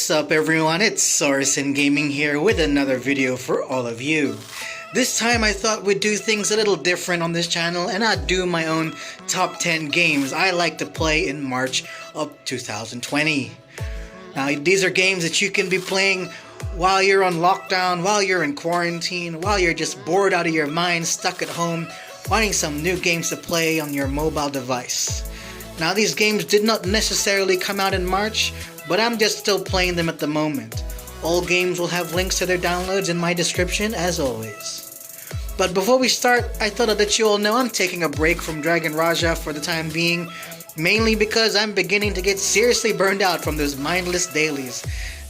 What's up everyone, it's Sora Synn Gaming here with another video for all of you. This time I thought we'd do things a little different on this channel and I'd do my own top 10 games I like to play in March of 2020. Now these are games that you can be playing while you're on lockdown, while you're in quarantine, while you're just bored out of your mind, stuck at home, finding some new games to play on your mobile device. Now these games did not necessarily come out in March, but I'm just still playing them at the moment. All games will have links to their downloads in my description as always. But before we start, I thought I'd let you all know I'm taking a break from Dragon Raja for the time being, mainly because I'm beginning to get seriously burned out from those mindless dailies.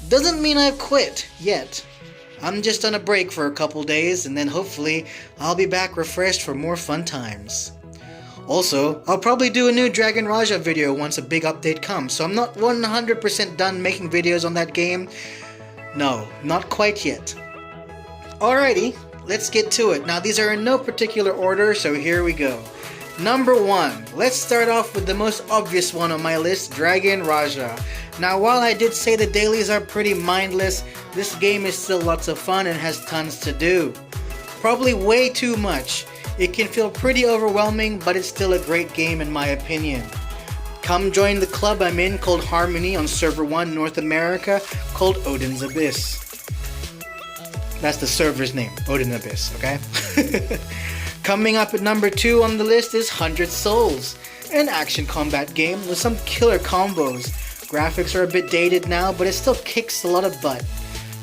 Doesn't mean I've quit, yet. I'm just on a break for a couple days and then hopefully I'll be back refreshed for more fun times. Also, I'll probably do a new Dragon Raja video once a big update comes, so I'm not 100% done making videos on that game. No, not quite yet. Alrighty, let's get to it. Now these are in no particular order, so here we go. Number 1, let's start off with the most obvious one on my list, Dragon Raja. Now while I did say the dailies are pretty mindless, this game is still lots of fun and has tons to do. Probably way too much. It can feel pretty overwhelming, but it's still a great game in my opinion. Come join the club I'm in called Harmony on Server 1 North America called Odin's Abyss. That's the server's name, Odin Abyss, okay? Coming up at number 2 on the list is 100 Souls, an action combat game with some killer combos. Graphics are a bit dated now, but it still kicks a lot of butt.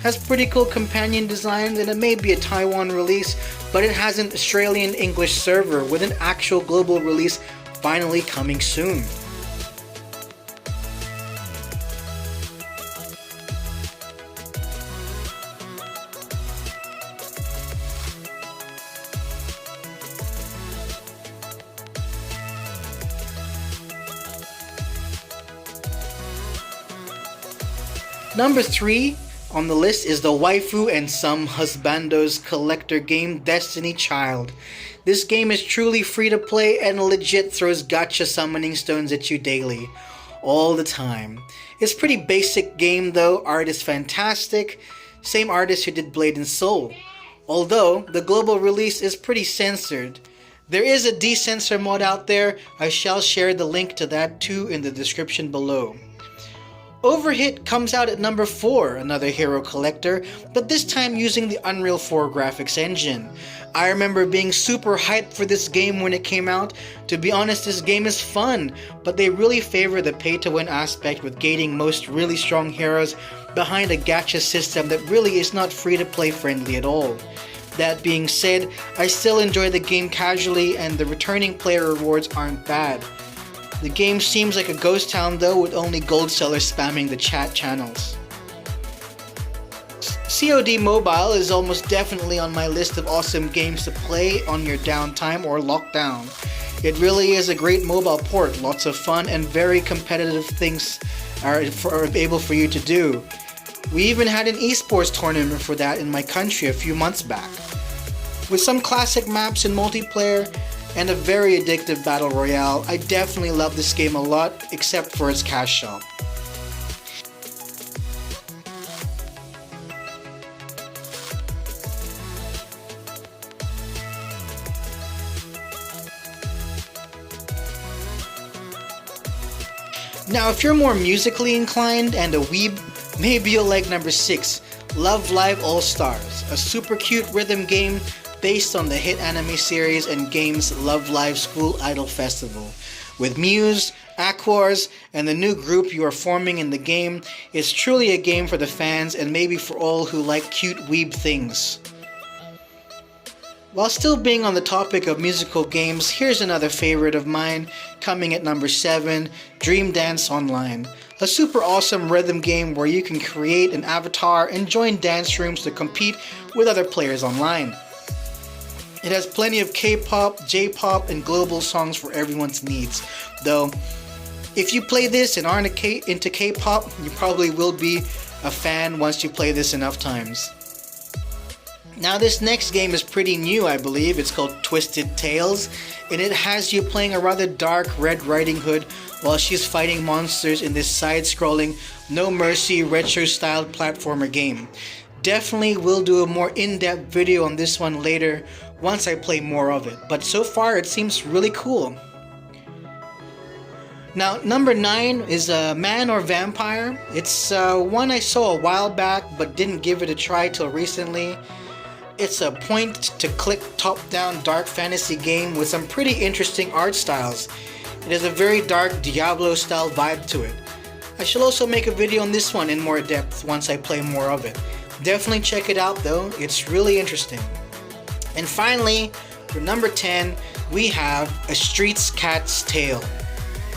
Has pretty cool companion designs and it may be a Taiwan release, but it has an Australian English server with an actual global release finally coming soon. Number 3 on the list is the waifu and some husbandos collector game Destiny Child. This game is truly free to play and legit throws gacha summoning stones at you daily, all the time. It's pretty basic game though, art is fantastic, same artist who did Blade and Soul. Although the global release is pretty censored. There is a decensor mod out there, I shall share the link to that too in the description below. Overhit comes out at number 4, another hero collector, but this time using the Unreal 4 graphics engine. I remember being super hyped for this game when it came out. To be honest, this game is fun, but they really favor the pay-to-win aspect with gating most really strong heroes behind a gacha system that really is not free-to-play friendly at all. That being said, I still enjoy the game casually and the returning player rewards aren't bad. The game seems like a ghost town though, with only gold sellers spamming the chat channels. COD Mobile is almost definitely on my list of awesome games to play on your downtime or lockdown. It really is a great mobile port, lots of fun and very competitive things are able for you to do. We even had an esports tournament for that in my country a few months back. With some classic maps and multiplayer, and a very addictive battle royale, I definitely love this game a lot, except for its cash shop. Now if you're more musically inclined and a weeb, maybe you'll like number 6, Love Live All Stars, a super cute rhythm game based on the hit anime series and games Love Live School Idol Festival. With Muse, Aquars, and the new group you are forming in the game, it's truly a game for the fans and maybe for all who like cute weeb things. While still being on the topic of musical games, here's another favorite of mine, coming at number 7, Dream Dance Online. A super awesome rhythm game where you can create an avatar and join dance rooms to compete with other players online. It has plenty of K-pop, J-pop, and global songs for everyone's needs. Though, if you play this and aren't into K-pop, you probably will be a fan once you play this enough times. Now this next game is pretty new, I believe. It's called Twisted Tales, and it has you playing a rather dark Red Riding Hood while she's fighting monsters in this side-scrolling no mercy retro styled platformer game. Definitely will do a more in-depth video on this one later once I play more of it, but so far it seems really cool. Now, number 9 is Man or Vampire. It's one I saw a while back but didn't give it a try till recently. It's a point-to-click top-down dark fantasy game with some pretty interesting art styles. It has a very dark Diablo-style vibe to it. I shall also make a video on this one in more depth once I play more of it. Definitely check it out though, it's really interesting. And finally, for number 10, we have A Street Cat's Tale.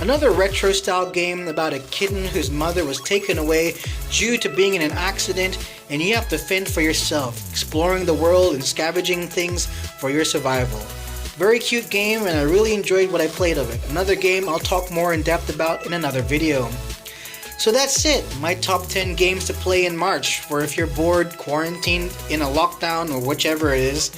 Another retro style game about a kitten whose mother was taken away due to being in an accident, and you have to fend for yourself, exploring the world and scavenging things for your survival. Very cute game, and I really enjoyed what I played of it. Another game I'll talk more in depth about in another video. So that's it, my top 10 games to play in March, for if you're bored, quarantined, in a lockdown, or whichever it is.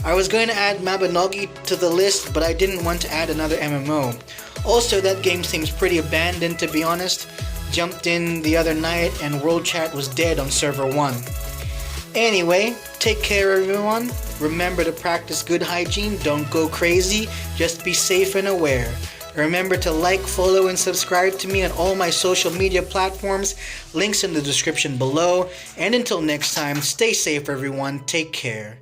I was going to add Mabinogi to the list, but I didn't want to add another MMO. Also, that game seems pretty abandoned, to be honest. Jumped in the other night and World Chat was dead on server 1. Anyway, take care everyone. Remember to practice good hygiene, don't go crazy, just be safe and aware. Remember to like, follow, and subscribe to me on all my social media platforms, links in the description below. And until next time, stay safe everyone, take care.